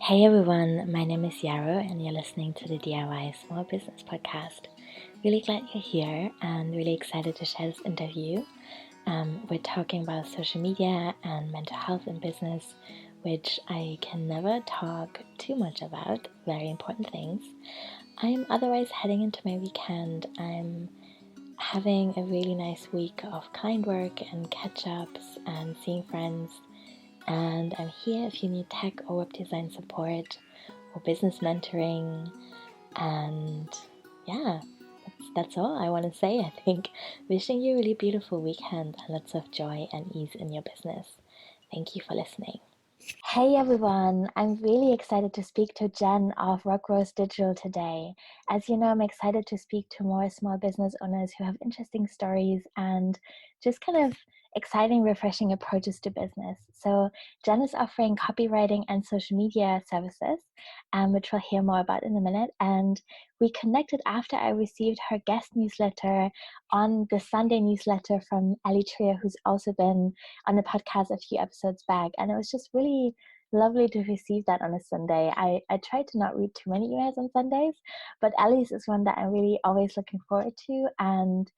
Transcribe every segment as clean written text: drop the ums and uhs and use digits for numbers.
Hey everyone, my name is Yarrow and you're listening to the DIY Small Business Podcast. Really glad you're here and really excited to share this interview. We're talking about social media and mental health in business, which I can never talk too much about, very important things. I'm otherwise heading into my weekend. I'm having a really nice week of client work and catch-ups and seeing friends. And I'm here if you need tech or web design support or business mentoring. And yeah, that's all I want to say, I think. Wishing you a really beautiful weekend and lots of joy and ease in your business. Thank you for listening. Hey everyone, I'm really excited to speak to Jen of Rockrose Digital today. As you know, I'm excited to speak to more small business owners who have interesting stories and just kind of exciting, refreshing approaches to business. So Jen is offering copywriting and social media services, which we'll hear more about in a minute. And we connected after I received her guest newsletter on the Sunday newsletter from Ellie Trier, who's also been on the podcast a few episodes back. And it was just really lovely to receive that on a Sunday. I try to not read too many emails on Sundays, but Ellie's is one that I'm really always looking forward to. And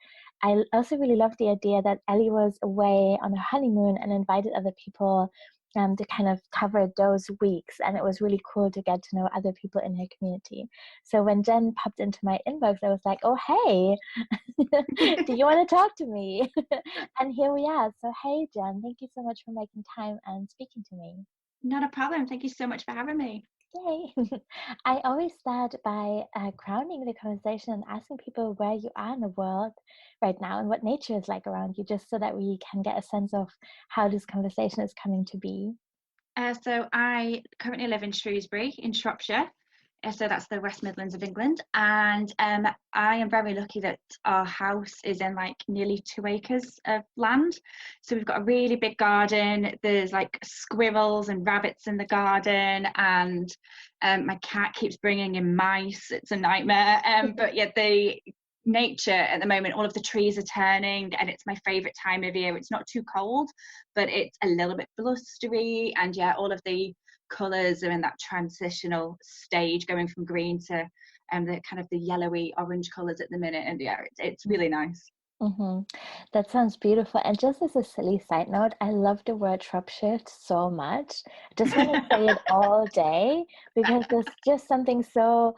I also really love the idea that Ellie was away on her honeymoon and invited other people to kind of cover those weeks. And it was really cool to get to know other people in her community. So when Jen popped into my inbox, I was like, oh, hey, do you want to talk to me? And here we are. So, hey, Jen, thank you so much for making time and speaking to me. Not a problem. Thank you so much for having me. Yay. I always start by grounding the conversation and asking people where you are in the world right now and what nature is like around you, just so that we can get a sense of how this conversation is coming to be. So I currently live in Shrewsbury in Shropshire. So that's the West Midlands of England. And I am very lucky that our house is in like nearly 2 acres of land. So we've got a really big garden. There's like squirrels and rabbits in the garden. And my cat keeps bringing in mice. It's a nightmare. But yeah, the nature at the moment, all of the trees are turning and it's my favorite time of year. It's not too cold, but it's a little bit blustery, and yeah, all of the colours are in that transitional stage going from green to the kind of the yellowy orange colours at the minute, and yeah, it's really nice. Mm-hmm. That sounds beautiful. And just as a silly side note, I love the word Shropshire so much. I just want to say it all day because there's just something so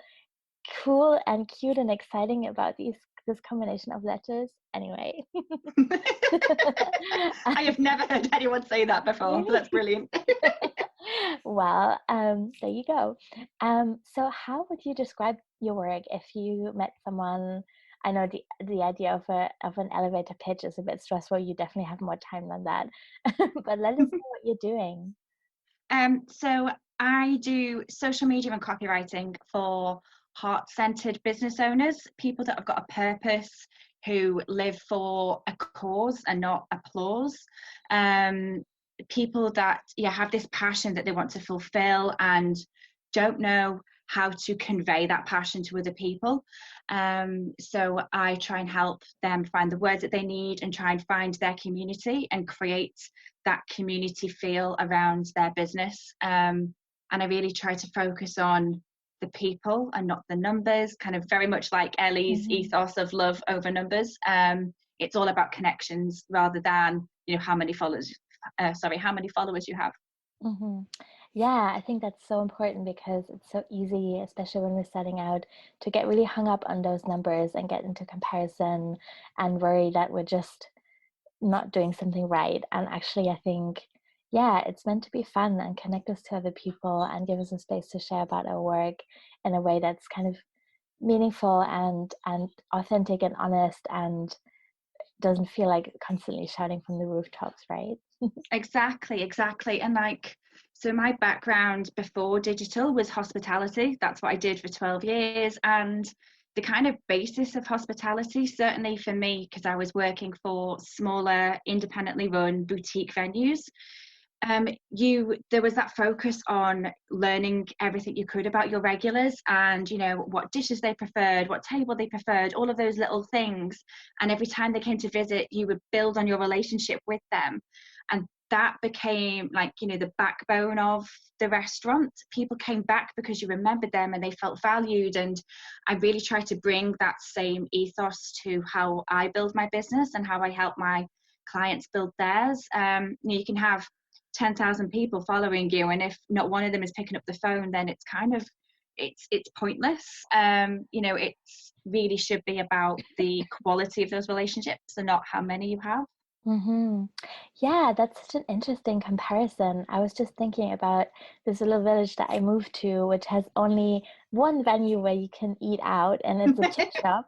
cool and cute and exciting about this combination of letters. Anyway. I have never heard anyone say that before, but that's brilliant. Well, there you go. So how would you describe your work if you met someone? I know the idea of an elevator pitch is a bit stressful. You definitely have more time than that. But let us know what you're doing. So I do social media and copywriting for heart-centered business owners, people that have got a purpose, who live for a cause and not applause. People that have this passion that they want to fulfill and don't know how to convey that passion to other people. So I try and help them find the words that they need and try and find their community and create that community feel around their business. And I really try to focus on the people and not the numbers, kind of very much like Ellie's ethos of love over numbers. It's all about connections rather than how many followers you have. Mm-hmm. Yeah, I think that's so important because it's so easy, especially when we're starting out, to get really hung up on those numbers and get into comparison and worry that we're just not doing something right. And actually, I think, yeah, it's meant to be fun and connect us to other people and give us a space to share about our work in a way that's kind of meaningful and authentic and honest and doesn't feel like constantly shouting from the rooftops, right? Exactly. And so my background before digital was hospitality. That's what I did for 12 years. And the kind of basis of hospitality, certainly for me, because I was working for smaller, independently run boutique venues, there was that focus on learning everything you could about your regulars and what dishes they preferred, what table they preferred, all of those little things. And every time they came to visit, you would build on your relationship with them. And that became like, you know, the backbone of the restaurant. People came back because you remembered them and they felt valued. And I really try to bring that same ethos to how I build my business and how I help my clients build theirs. You can have 10,000 people following you, and if not one of them is picking up the phone, then it's kind of, it's pointless. You know, it's really should be about the quality of those relationships and not how many you have. Mm-hmm. Yeah, that's such an interesting comparison. I was just thinking about this little village that I moved to, which has only one venue where you can eat out, and it's a chip shop.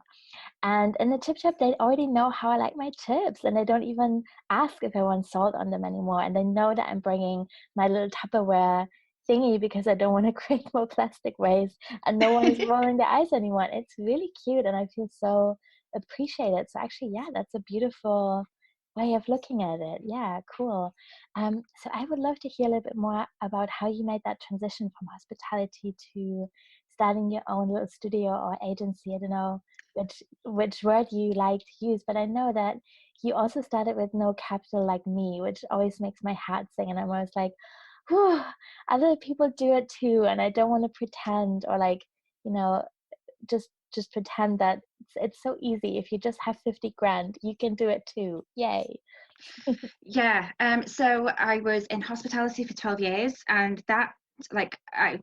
And in the chip shop, they already know how I like my chips, and they don't even ask if I want salt on them anymore. And they know that I'm bringing my little Tupperware thingy because I don't want to create more plastic waste, and no one is rolling their eyes anymore. It's really cute, and I feel so appreciated. So actually, yeah, that's a beautiful way of looking at it. Yeah, cool. So I would love to hear a little bit more about how you made that transition from hospitality to starting your own little studio or agency. I don't know which word you like to use, but I know that you also started with no capital like me, which always makes my heart sing. And I'm always like, whew, other people do it too, and I don't want to pretend or like, you know, just pretend that it's so easy. If you just have 50 grand, you can do it too. Yay. Yeah. So I was in hospitality for 12 years, and that, like,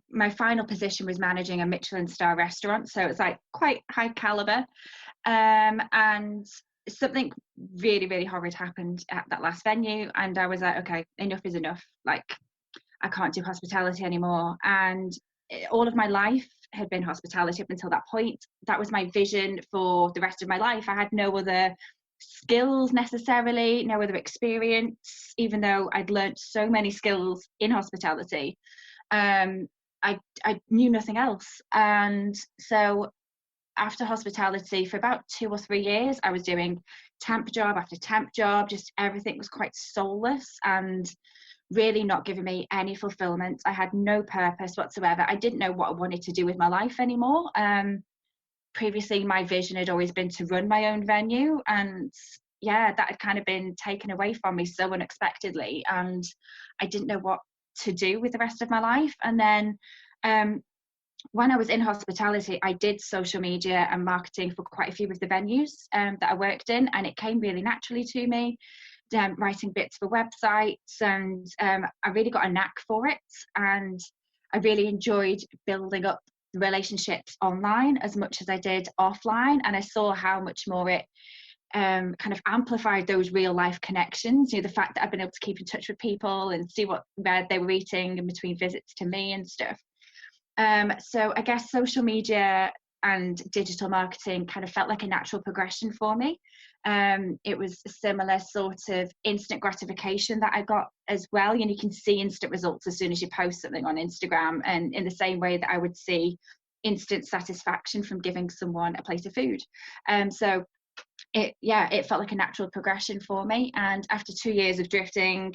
my final position was managing a Michelin star restaurant, so it's like quite high caliber. And something really, really horrid happened at that last venue, and I was like, okay, enough is enough. Like, I can't do hospitality anymore. And all of my life had been hospitality up until that point. That was my vision for the rest of my life. I had no other skills necessarily, no other experience, even though I'd learned so many skills in hospitality. I knew nothing else. And so after hospitality, for about 2 or 3 years, I was doing temp job after temp job. Just everything was quite soulless and really not giving me any fulfillment. I had no purpose whatsoever. I didn't know what I wanted to do with my life anymore. Previously, my vision had always been to run my own venue, and yeah, that had kind of been taken away from me so unexpectedly, and I didn't know what to do with the rest of my life. And then when I was in hospitality, I did social media and marketing for quite a few of the venues that I worked in, and it came really naturally to me. Writing bits for websites, and I really got a knack for it, and I really enjoyed building up relationships online as much as I did offline, and I saw how much more it kind of amplified those real life connections. You know, the fact that I've been able to keep in touch with people and see what they were eating in between visits to me and stuff. So I guess social media and digital marketing kind of felt like a natural progression for me. It was a similar sort of instant gratification that I got as well. You know, you can see instant results as soon as you post something on Instagram, and in the same way that I would see instant satisfaction from giving someone a plate of food. So it felt like a natural progression for me. And after 2 years of drifting,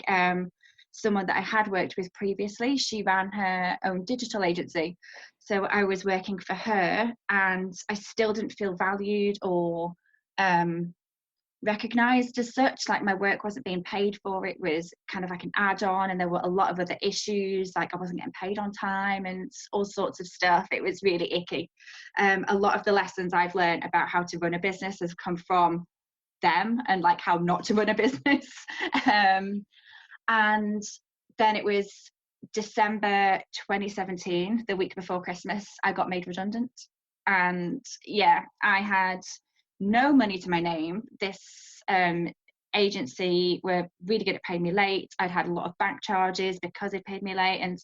someone that I had worked with previously, she ran her own digital agency. So I was working for her, and I still didn't feel valued or recognized as such. Like, my work wasn't being paid for. It was kind of like an add-on, and there were a lot of other issues, like I wasn't getting paid on time and all sorts of stuff. It was really icky. A lot of the lessons I've learned about how to run a business has come from them, and like how not to run a business. And then it was December 2017, the week before Christmas, I got made redundant. And yeah, I had no money to my name. This agency were really good at paying me late. I'd had a lot of bank charges because they paid me late, and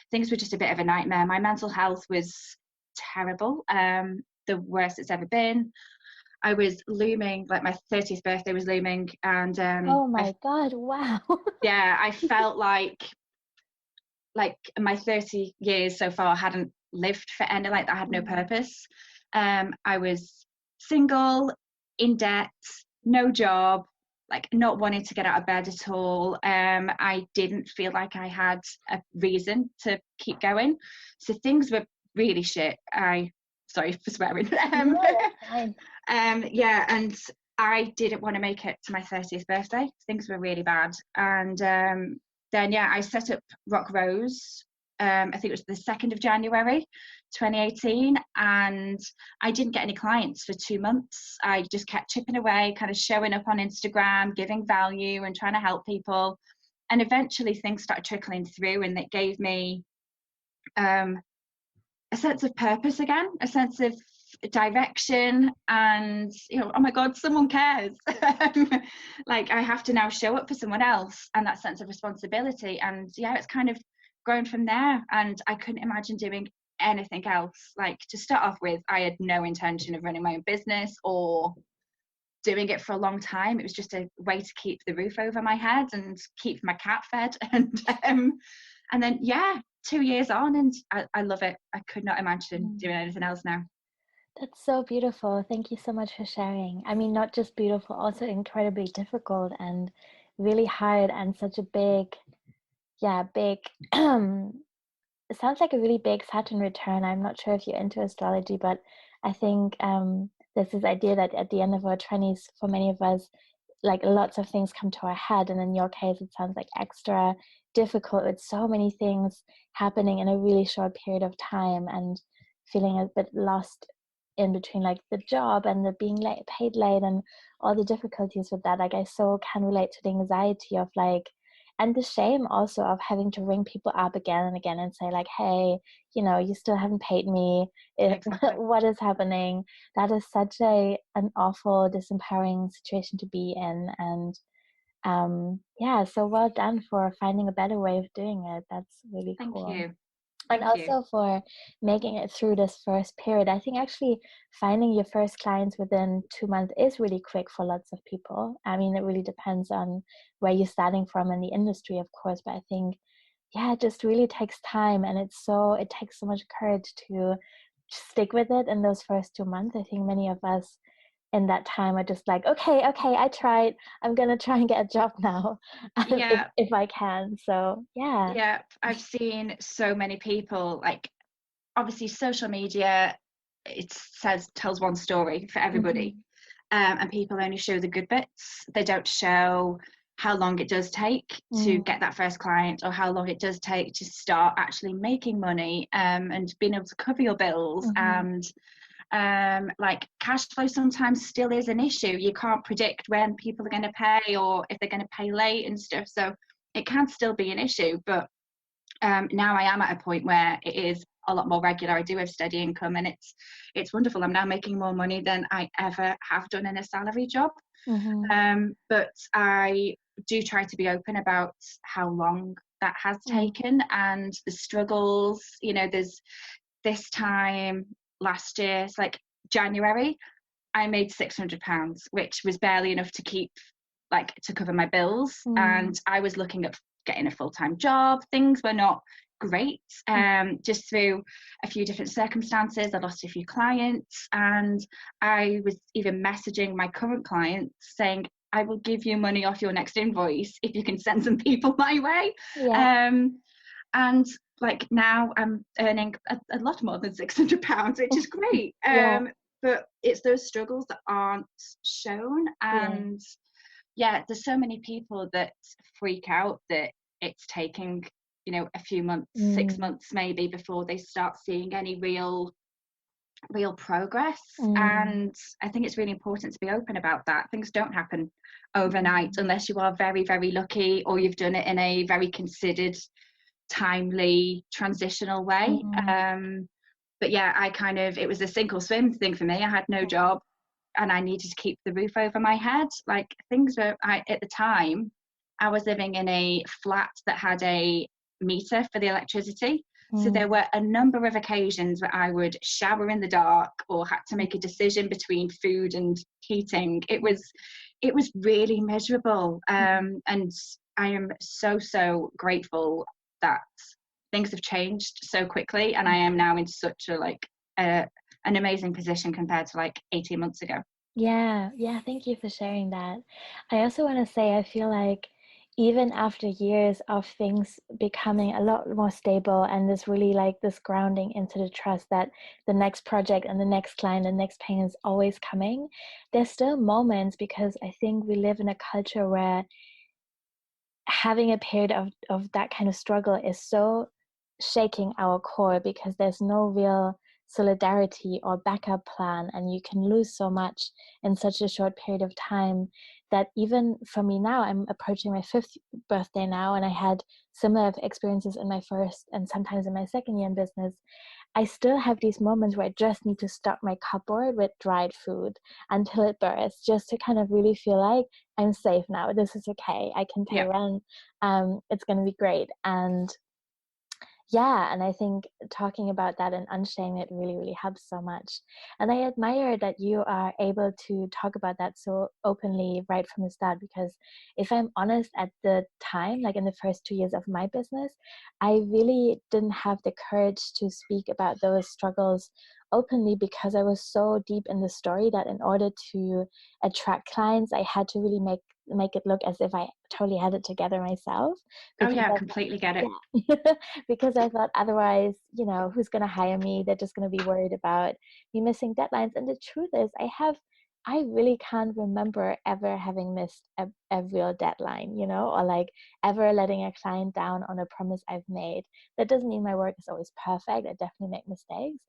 things were just a bit of a nightmare. My mental health was terrible, the worst it's ever been. I was looming, like my 30th birthday was looming, and Oh my God, wow. yeah, I felt like my 30 years so far hadn't lived for any, like I had no purpose. I was single, in debt, no job, like not wanting to get out of bed at all. I didn't feel like I had a reason to keep going. So things were really shit. Sorry for swearing. No, that's fine. Yeah, and I didn't want to make it to my 30th birthday. Things were really bad. And then, I set up Rock Rose. I think it was the 2nd of January, 2018. And I didn't get any clients for 2 months. I just kept chipping away, kind of showing up on Instagram, giving value and trying to help people. And eventually things started trickling through, and it gave me a sense of purpose again, a sense of direction, and oh my god, someone cares. Like, I have to now show up for someone else, and that sense of responsibility. And it's kind of grown from there, and I couldn't imagine doing anything else. Like, to start off with, I had no intention of running my own business or doing it for a long time. It was just a way to keep the roof over my head and keep my cat fed. And then 2 years on, and I love it. I could not imagine doing anything else now. That's so beautiful. Thank you so much for sharing. I mean, not just beautiful, also incredibly difficult and really hard, and such a big, it sounds like a really big Saturn return. I'm not sure if you're into astrology, but I think there's this idea that at the end of our 20s, for many of us, like, lots of things come to our head. And in your case, it sounds like extra difficult with so many things happening in a really short period of time, and feeling a bit lost in between, like, the job and the being paid late and all the difficulties with that. Like, I so can relate to the anxiety of, like, and the shame also of having to ring people up again and again and say, like, hey, you still haven't paid me. Exactly. What is happening? That is such an awful, disempowering situation to be in. And so well done for finding a better way of doing it. That's really cool. Thank you. And also for making it through this first period. I think actually finding your first clients within 2 months is really quick for lots of people. I mean, it really depends on where you're starting from in the industry, of course, but I think, it just really takes time, and it takes so much courage to stick with it in those first 2 months. I think many of us in that time are just like, okay, I tried. I'm gonna try and get a job now, if I can. So I've seen so many people, like, obviously social media, it tells one story for everybody. And people only show the good bits. They don't show how long it does take to get that first client, or how long it does take to start actually making money, and being able to cover your bills. And like, cash flow sometimes still is an issue. You can't predict when people are going to pay, or if they're going to pay late and stuff. So it can still be an issue. But now I am at a point where it is a lot more regular. I do have steady income, and it's wonderful. I'm now making more money than I ever have done in a salary job. But I do try to be open about how long that has taken, and the struggles. There's this time last year, it's like January, I made £600, which was barely enough to to cover my bills. And I was looking at getting a full-time job. Things were not great, just through a few different circumstances. I lost a few clients, and I was even messaging my current clients saying, I will give you money off your next invoice if you can send some people my way. And like, now I'm earning a lot more than £600, which is great. But it's those struggles that aren't shown. And there's so many people that freak out that it's taking a few months, 6 months maybe, before they start seeing any real progress. And I think it's really important to be open about that. Things don't happen overnight unless you are very, very lucky, or you've done it in a very considered, timely, transitional way. But it was a sink or swim thing for me. I had no job, and I needed to keep the roof over my head. Like, at the time, I was living in a flat that had a meter for the electricity. So there were a number of occasions where I would shower in the dark, or had to make a decision between food and heating. It was really miserable. And I am so grateful that things have changed so quickly, and I am now in such an amazing position compared to 18 months ago. Thank you for sharing that. I also want to say, I feel like even after years of things becoming a lot more stable and this really like this grounding into the trust that the next project and the next client and next payment is always coming, there's still moments, because I think we live in a culture where having a period of that kind of struggle is so shaking our core, because there's no real solidarity or backup plan, and you can lose so much in such a short period of time, that even for me now, I'm approaching my 5th birthday now, and I had similar experiences in my first and sometimes in my second year in business. I still have these moments where I just need to stock my cupboard with dried food until it bursts, just to kind of really feel like I'm safe now. This is okay. I can pay rent. It's going to be great. And yeah, and I think talking about that and unshaming it really, really helps so much. And I admire that you are able to talk about that so openly right from the start, because if I'm honest, at the time, like in the first 2 years of my business, I really didn't have the courage to speak about those struggles openly, because I was so deep in the story that in order to attract clients, I had to really make it look as if I totally had it together myself. Oh Because yeah, I I completely get it. yeah. Because I thought otherwise, who's going to hire me? They're just going to be worried about me missing deadlines. And the truth is, I really can't remember ever having missed a real deadline, or like ever letting a client down on a promise I've made. That doesn't mean my work is always perfect. I definitely make mistakes,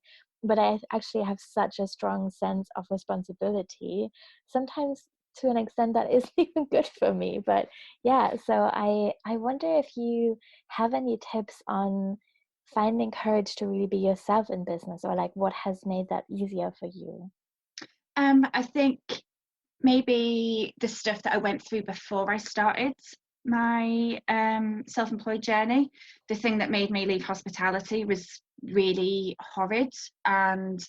but I actually have such a strong sense of responsibility, sometimes to an extent that isn't even good for me. But yeah, so I wonder if you have any tips on finding courage to really be yourself in business, or like what has made that easier for you? I think maybe the stuff that I went through before I started my self-employed journey, the thing that made me leave hospitality was really horrid, and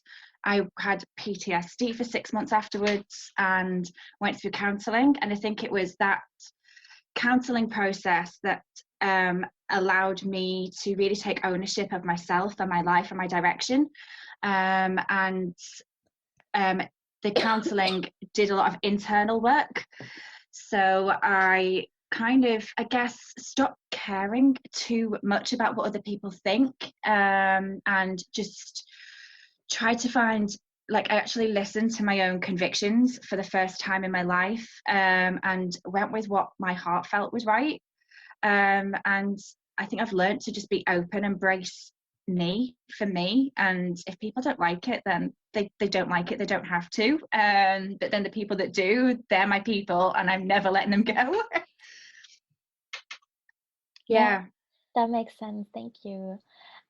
I had PTSD for 6 months afterwards and went through counselling. And I think it was that counselling process that allowed me to really take ownership of myself and my life and my direction. And the counselling did a lot of internal work. So I kind of, I guess, stopped caring too much about what other people think, and just tried to find, like, I actually listened to my own convictions for the first time in my life, and went with what my heart felt was right. And I think I've learned to just be open, embrace me for me, and if people don't like it, then they don't like it. They don't have to, but then the people that do, they're my people, and I'm never letting them go. Yeah. That makes sense. Thank you.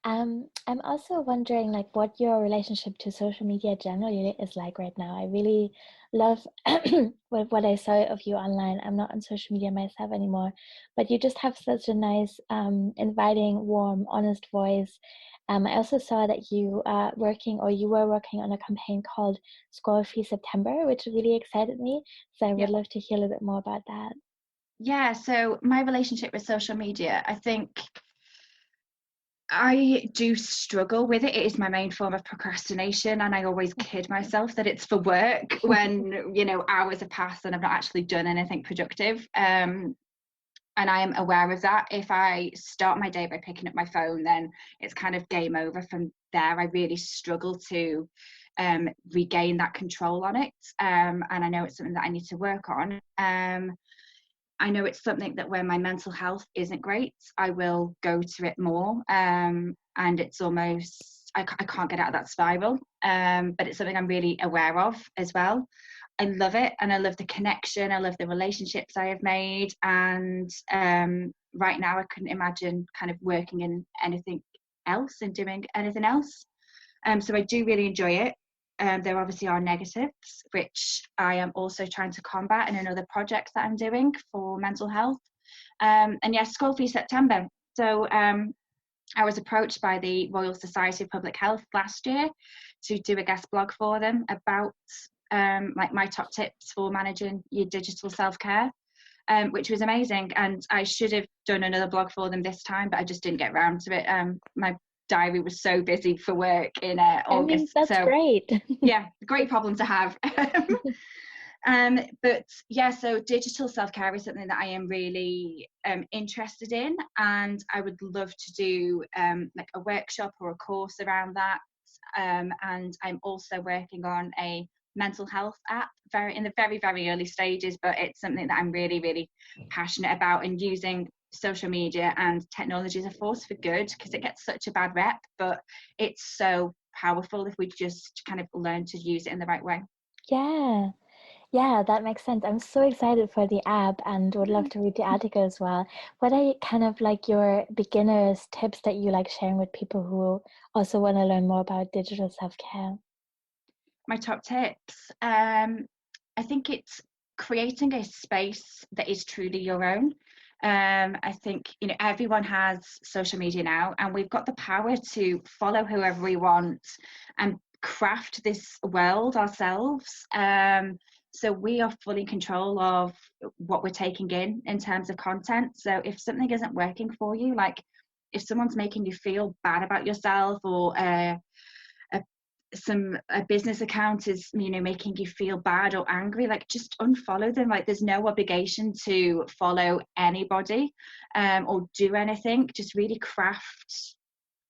I'm also wondering, like, what your relationship to social media generally is like right now. I really love what I saw of you online. I'm not on social media myself anymore, but you just have such a nice, inviting, warm, honest voice. I also saw that you were working on a campaign called Scroll Free September, which really excited me. So I Yeah. would love to hear a little bit more about that. Yeah, so my relationship with social media, I think I do struggle with it. It is my main form of procrastination, and I always kid myself that it's for work when, hours have passed and I've not actually done anything productive. And I am aware of that. If I start my day by picking up my phone, then it's kind of game over from there. I really struggle to regain that control on it. And I know it's something that I need to work on. I know it's something that when my mental health isn't great, I will go to it more. And it's almost, I can't get out of that spiral. But it's something I'm really aware of as well. I love it, and I love the connection. I love the relationships I have made. And right now, I couldn't imagine kind of working in anything else and doing anything else. So I do really enjoy it. There obviously are negatives, which I am also trying to combat in another project that I'm doing for mental health. And yes, School Fee September. So I was approached by the Royal Society of Public Health last year to do a guest blog for them about like my top tips for managing your digital self-care, which was amazing. And I should have done another blog for them this time, but I just didn't get around to it. My diary was so busy for work in August. That's So great. yeah, great problem to have. But yeah, so digital self-care is something that I am really interested in, and I would love to do like a workshop or a course around that. And I'm also working on a mental health app, in the very, very early stages, but it's something that I'm really, really passionate about, and using social media and technology as a force for good, because it gets such a bad rep, but it's so powerful if we just kind of learn to use it in the right way. Yeah, that makes sense. I'm so excited for the app and would love to read the article as well. What are kind of like your beginners tips that you like sharing with people who also want to learn more about digital self-care? My top tips. I think it's creating a space that is truly your own. I think, everyone has social media now, and we've got the power to follow whoever we want and craft this world ourselves. So we are fully in control of what we're taking in terms of content. So if something isn't working for you, like if someone's making you feel bad about yourself, or a business account is making you feel bad or angry, like just unfollow them. Like there's no obligation to follow anybody or do anything. Just really craft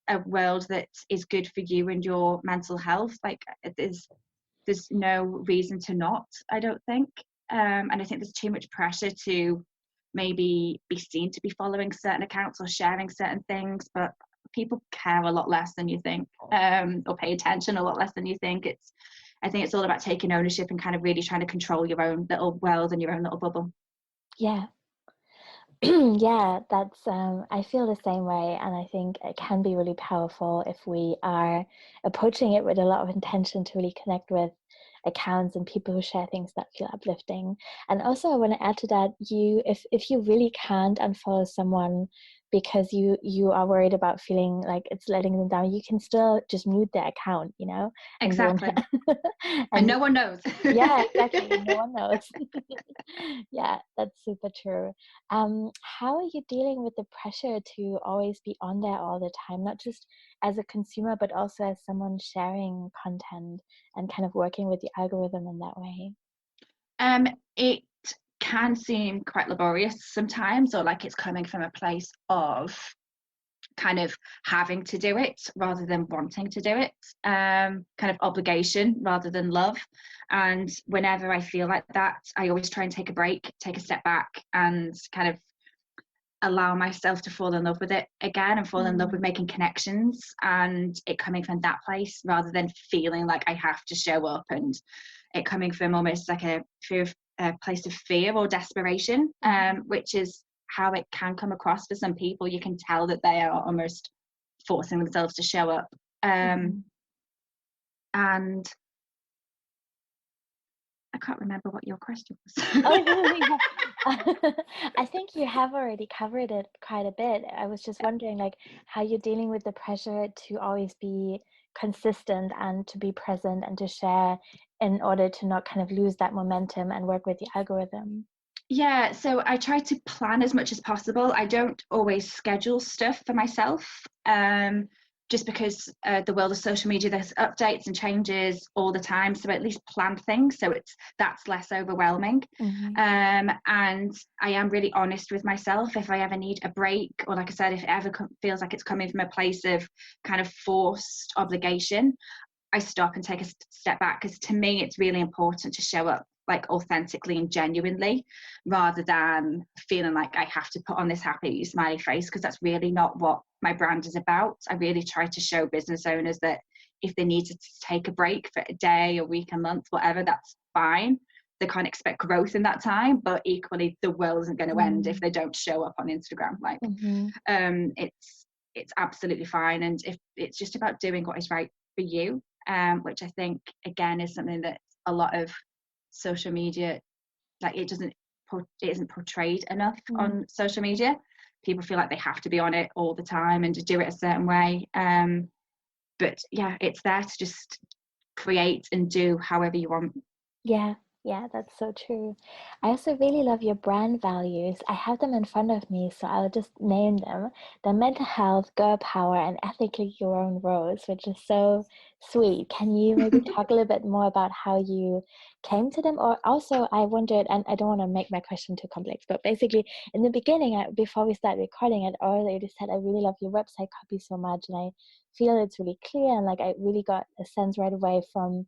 a world that is good for you and your mental health. Like there's no reason to not, I don't think. And I think there's too much pressure to maybe be seen to be following certain accounts or sharing certain things, but people care a lot less than you think, or pay attention a lot less than you think. I think it's all about taking ownership and kind of really trying to control your own little world and your own little bubble. Yeah. Yeah, that's I feel the same way, and I think it can be really powerful if we are approaching it with a lot of intention to really connect with accounts and people who share things that feel uplifting. And also I want to add to that, if you really can't unfollow someone because you are worried about feeling like it's letting them down, you can still just mute their account, and you won't Exactly. And and no one knows. yeah, exactly. No one knows. Yeah, that's super true. How are you dealing with the pressure to always be on there all the time, not just as a consumer, but also as someone sharing content and kind of working with the algorithm in that way? It can seem quite laborious sometimes, or like it's coming from a place of kind of having to do it rather than wanting to do it, kind of obligation rather than love. And whenever I feel like that, I always try and take a break, take a step back, and kind of allow myself to fall in love with it again, and fall in love with making connections and it coming from that place rather than feeling like I have to show up, and it coming from almost like a place of fear or desperation, which is how it can come across for some people. You can tell that they are almost forcing themselves to show up. And I can't remember what your question was. Oh, yeah. I think you have already covered it quite a bit. I was just wondering, like, how you're dealing with the pressure to always be consistent and to be present and to share in order to not kind of lose that momentum and work with the algorithm. Yeah, so I try to plan as much as possible. I don't always schedule stuff for myself, just because the world of social media, there's updates and changes all the time. So at least plan things so that's less overwhelming. And I am really honest with myself if I ever need a break, or like I said, if it ever feels like it's coming from a place of kind of forced obligation, I stop and take a step back, because to me it's really important to show up like authentically and genuinely, rather than feeling like I have to put on this happy smiley face, because that's really not what my brand is about. I really try to show business owners that if they need to take a break for a day, a week, a month, whatever, that's fine. They can't expect growth in that time, but equally the world isn't going to end if they don't show up on Instagram. Like it's absolutely fine, and if it's just about doing what is right for you, which I think again is something that a lot of social media, like it isn't portrayed enough on social media. People feel like they have to be on it all the time and to do it a certain way, but yeah, it's there to just create and do however you want. Yeah, Yeah, that's so true. I also really love your brand values. I have them in front of me, so I'll just name them. The mental health, girl power, and ethically grown rose, which is so sweet. Can you maybe talk a little bit more about how you came to them? Or also, I wondered, and I don't want to make my question too complex, but basically, in the beginning, before we start recording, I'd already said I really love your website copy so much, and I feel it's really clear, and like I really got a sense right away from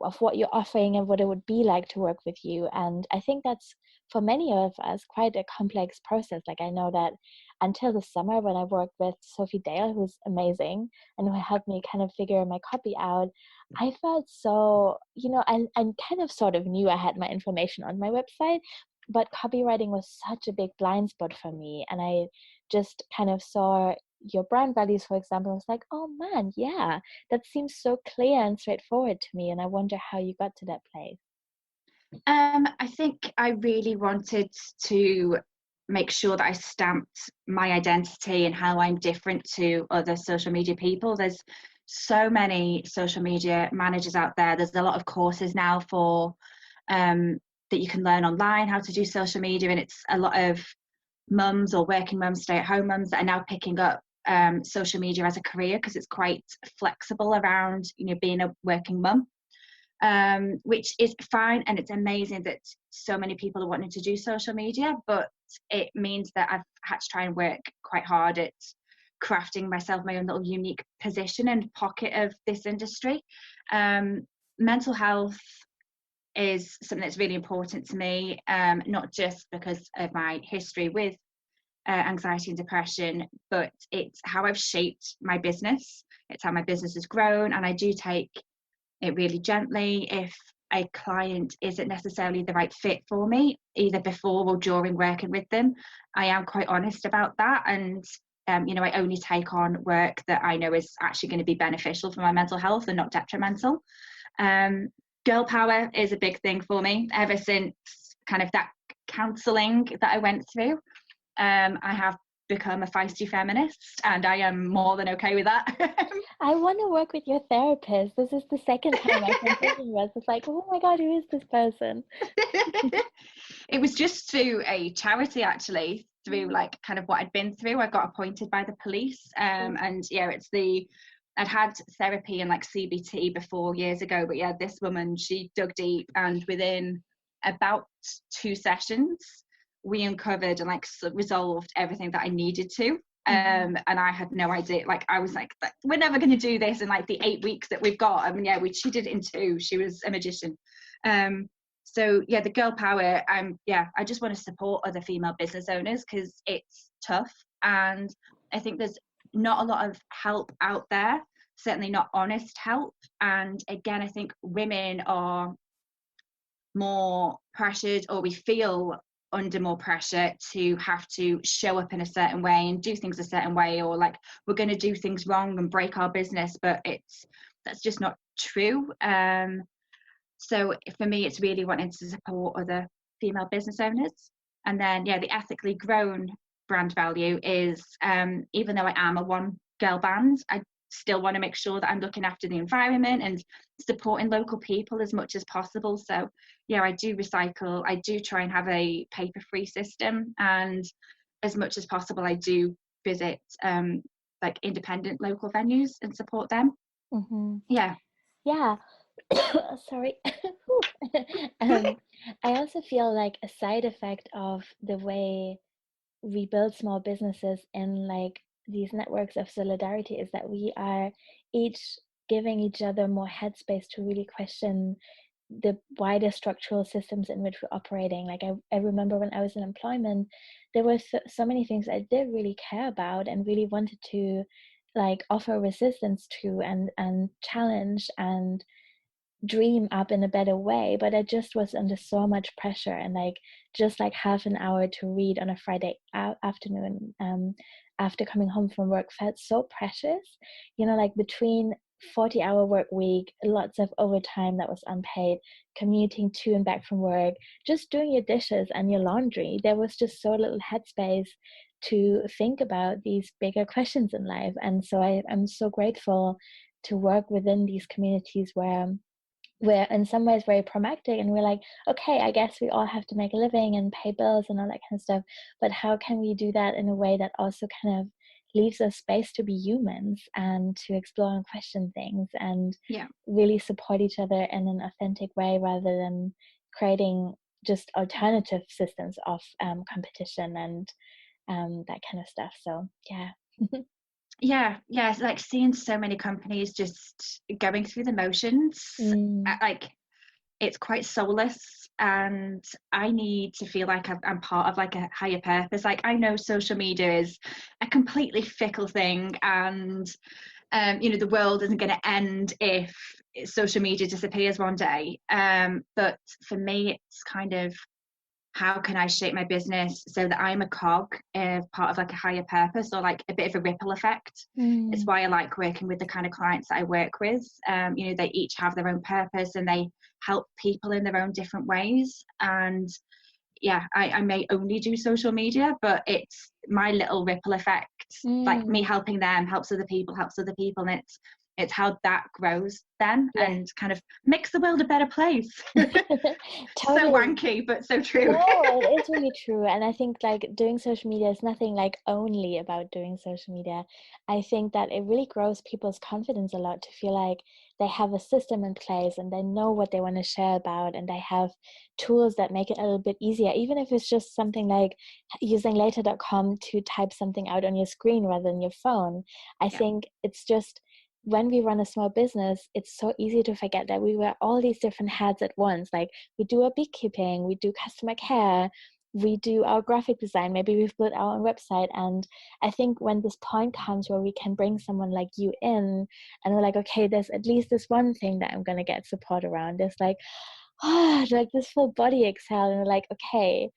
of what you're offering and what it would be like to work with you. And I think that's for many of us quite a complex process. Like I know that until the summer when I worked with Sophie Dale, who's amazing and who helped me kind of figure my copy out, I felt so, I kind of sort of knew I had my information on my website, but copywriting was such a big blind spot for me. And I just kind of saw your brand values, for example, I was like, oh man, yeah, that seems so clear and straightforward to me. And I wonder how you got to that place. I think I really wanted to make sure that I stamped my identity and how I'm different to other social media people. There's so many social media managers out there. There's a lot of courses now for that you can learn online how to do social media, and it's a lot of mums or working mums, stay-at-home mums that are now picking up social media as a career because it's quite flexible around being a working mum, which is fine, and it's amazing that so many people are wanting to do social media, but it means that I've had to try and work quite hard at crafting myself my own little unique position and pocket of this industry. Mental health is something that's really important to me, not just because of my history with anxiety and depression, but it's how I've shaped my business. It's how my business has grown, and I do take it really gently if a client isn't necessarily the right fit for me, either before or during working with them. I am quite honest about that, and I only take on work that I know is actually going to be beneficial for my mental health and not detrimental. Girl power is a big thing for me ever since kind of that counselling that I went through. I have become a feisty feminist, and I am more than okay with that. I want to work with your therapist. This is the second time I've been thinking about this. It's like, oh my God, who is this person? It was just through a charity, actually, through like kind of what I'd been through. I got appointed by the police, and yeah, I'd had therapy and like CBT before years ago, but yeah, this woman, she dug deep, and within about 2 sessions we uncovered and like resolved everything that I needed to. And I had no idea, like I was like, we're never going to do this in like the 8 weeks that we've got. I mean, yeah, she did it in 2. She was a magician. So yeah, the girl power, I just want to support other female business owners because it's tough, and I think there's not a lot of help out there, certainly not honest help. And again, I think women are more pressured, or we feel under more pressure to have to show up in a certain way and do things a certain way, or like we're going to do things wrong and break our business, but that's just not true. So for me, it's really wanting to support other female business owners. And then yeah, the ethically grown brand value is, even though I am a one girl band, I still want to make sure that I'm looking after the environment and supporting local people as much as possible. So yeah, I do recycle, I do try and have a paper free system, and as much as possible I do visit like independent local venues and support them. Yeah Sorry. I also feel like a side effect of the way we build small businesses in like these networks of solidarity is that we are each giving each other more headspace to really question the wider structural systems in which we're operating. Like I remember when I was in employment, there were so many things I did really care about and really wanted to like offer resistance to and challenge and dream up in a better way, but I just was under so much pressure, and like just like half an hour to read on a Friday afternoon after coming home from work felt so precious, like between 40-hour work week, lots of overtime that was unpaid, commuting to and back from work, just doing your dishes and your laundry, there was just so little headspace to think about these bigger questions in life. And so I'm so grateful to work within these communities where we're in some ways very pragmatic, and we're like, okay, I guess we all have to make a living and pay bills and all that kind of stuff, but how can we do that in a way that also kind of leaves us space to be humans and to explore and question things and really support each other in an authentic way, rather than creating just alternative systems of competition and that kind of stuff. So yeah, it's like seeing so many companies just going through the motions. Like, it's quite soulless, and I need to feel like I'm part of like a higher purpose. Like, I know social media is a completely fickle thing, and the world isn't going to end if social media disappears one day, but for me it's kind of, how can I shape my business so that I'm a cog, part of like a higher purpose, or like a bit of a ripple effect. It's why I like working with the kind of clients that I work with. They each have their own purpose and they help people in their own different ways. And I may only do social media, but it's my little ripple effect. Like, me helping them helps other people, and it's how that grows then, and kind of makes the world a better place. Totally. So wanky, but so true. No, it is really true. And I think like doing social media is nothing like only about doing social media. I think that it really grows people's confidence a lot to feel like they have a system in place and they know what they want to share about, and they have tools that make it a little bit easier, even if it's just something like using later.com to type something out on your screen rather than your phone. I think it's just, when we run a small business, it's so easy to forget that we wear all these different hats at once. Like, we do our bookkeeping, we do customer care, we do our graphic design, maybe we've built our own website. And I think when this point comes where we can bring someone like you in, and we're like, okay, there's at least this one thing that I'm going to get support around. There's like, like this full body exhale, and we're like, okay,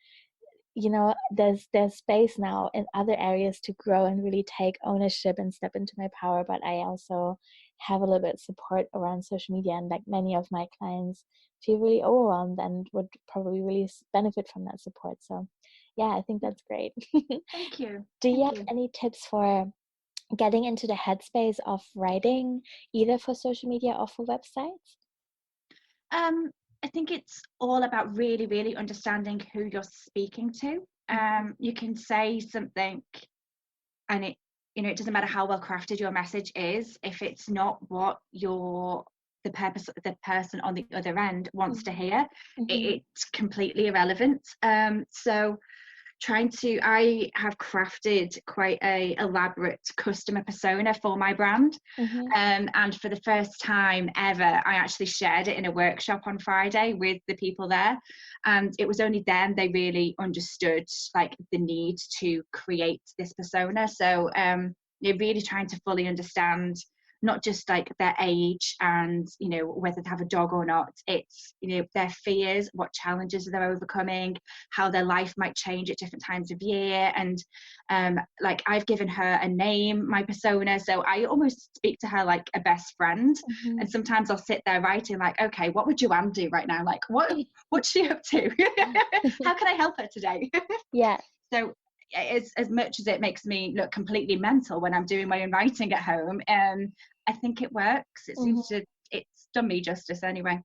there's space now in other areas to grow and really take ownership and step into my power. But I also have a little bit of support around social media, and like many of my clients feel really overwhelmed and would probably really benefit from that support. So I think that's great. Thank you. Do you have any tips for getting into the headspace of writing, either for social media or for websites? I think it's all about really, really understanding who you're speaking to. You can say something, and it doesn't matter how well crafted your message is, if it's not what the person on the other end wants to hear, it's completely irrelevant. So I have crafted quite a elaborate customer persona for my brand. And for the first time ever, I actually shared it in a workshop on Friday with the people there. And it was only then they really understood like the need to create this persona. So they're really trying to fully understand not just like their age and whether they have a dog or not. It's their fears, what challenges they're overcoming, how their life might change at different times of year. And like, I've given her a name, my persona, so I almost speak to her like a best friend. And sometimes I'll sit there writing like, okay, what would Joanne do right now? Like, what's she up to? How can I help her today? So as much as it makes me look completely mental when I'm doing my own writing at home, I think it works. It seems it's done me justice anyway.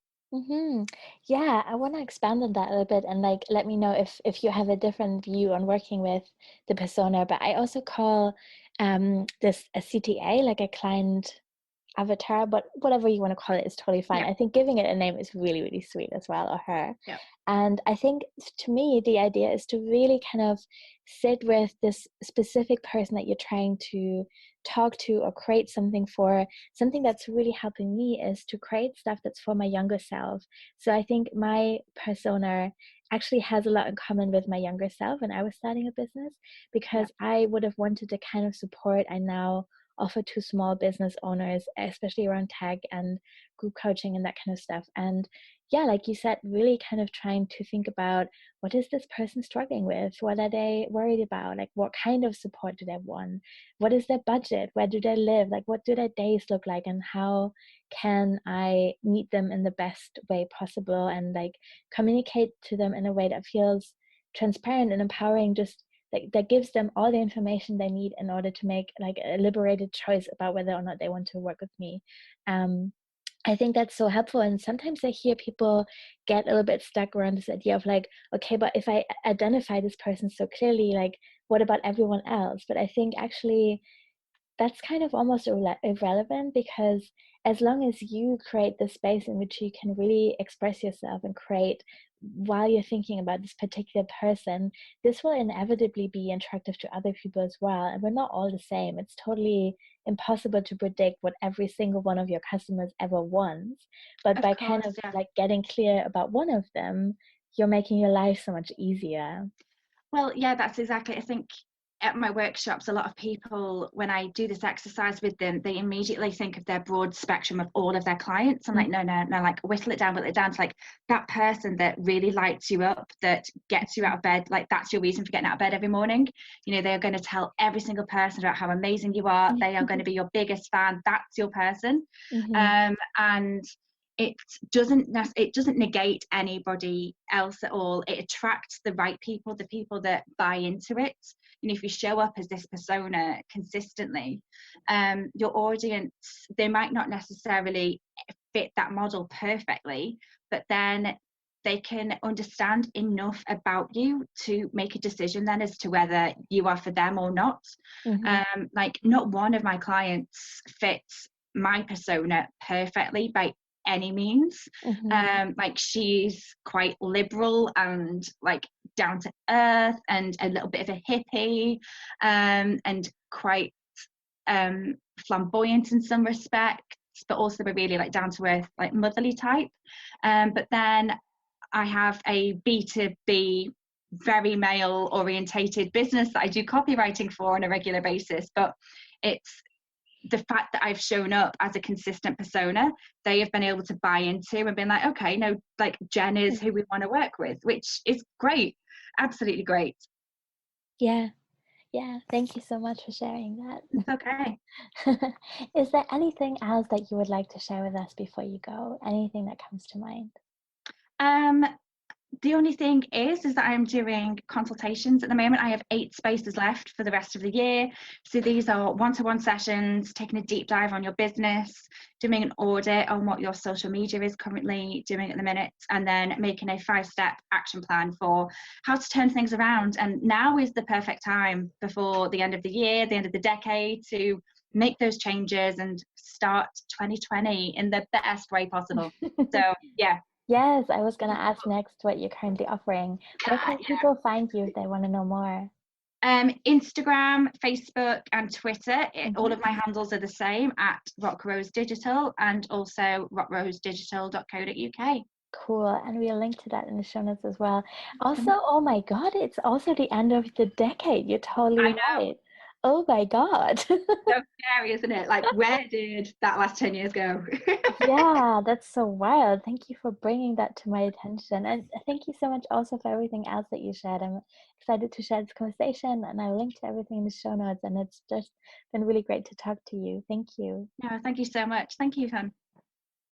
Yeah, I want to expand on that a little bit, and like let me know if you have a different view on working with the persona. But I also call this a CTA, like a client avatar, but whatever you want to call it is totally fine. I think giving it a name is really, really sweet as well, or her. And I think, to me, the idea is to really kind of sit with this specific person that you're trying to talk to or create something for. Something that's really helping me is to create stuff that's for my younger self. So I think my persona actually has a lot in common with my younger self when I was starting a business, because I would have wanted the kind of support I now offer to small business owners, especially around tech and group coaching and that kind of stuff. And like you said, really kind of trying to think about, what is this person struggling with? What are they worried about? Like, what kind of support do they want? What is their budget? Where do they live? Like, what do their days look like? And how can I meet them in the best way possible, and like communicate to them in a way that feels transparent and empowering, just that gives them all the information they need in order to make like a liberated choice about whether or not they want to work with me. I think that's so helpful. And sometimes I hear people get a little bit stuck around this idea of like, okay, but if I identify this person so clearly, like, what about everyone else? But I think actually that's kind of almost irrelevant, because as long as you create the space in which you can really express yourself and create while you're thinking about this particular person, this will inevitably be attractive to other people as well. And we're not all the same. It's totally impossible to predict what every single one of your customers ever wants. But Of by kind course, of yeah. like getting clear about one of them, you're making your life so much easier. Well, yeah, that's exactly. I think at my workshops, a lot of people, when I do this exercise with them, they immediately think of their broad spectrum of all of their clients. I'm like, no, no, no, like whittle it down to like that person that really lights you up, that gets you out of bed. Like that's your reason for getting out of bed every morning. You know, they're going to tell every single person about how amazing you are. They are going to be your biggest fan. That's your person. Mm-hmm. And it doesn't negate anybody else at all. It attracts the right people, the people that buy into it. You know, if you show up as this persona consistently, your audience, they might not necessarily fit that model perfectly, but then they can understand enough about you to make a decision then as to whether you are for them or not. Mm-hmm. Like not one of my clients fits my persona perfectly by any means. Mm-hmm. Like she's quite liberal and like down to earth and a little bit of a hippie, and quite flamboyant in some respects, but also a really like down to earth, like motherly type. But then I have a B2B, very male orientated business that I do copywriting for on a regular basis. But it's the fact that I've shown up as a consistent persona, they have been able to buy into and been like, okay, no, like Jen is who we want to work with, which is great. Absolutely great. Yeah. Yeah. Thank you so much for sharing that. It's okay. Is there anything else that you would like to share with us before you go? Anything that comes to mind? Um, The only thing is that I'm doing consultations at the moment. I have 8 spaces left for the rest of the year. So these are one-to-one sessions, taking a deep dive on your business, doing an audit on what your social media is currently doing at the minute, and then making a 5-step action plan for how to turn things around. And now is the perfect time before the end of the year, the end of the decade, to make those changes and start 2020 in the best way possible. So yeah. Yes, I was gonna ask next what you're currently offering. Where can Yeah. people find you if they want to know more? Instagram, Facebook, and Twitter. All Mm-hmm. of my handles are the same at Rock Rose Digital, and also rockrosedigital.co.uk. Cool. And we'll link to that in the show notes as well. So Also, oh my God, it's also the end of the decade. You're totally I know, right. Oh my God. so scary, isn't it? Like, where did that last 10 years go? Yeah, that's so wild. Thank you for bringing that to my attention. And thank you so much also for everything else that you shared. I'm excited to share this conversation, and I'll link to everything in the show notes. And it's just been really great to talk to you. Thank you. No, thank you so much. Thank you, Hun.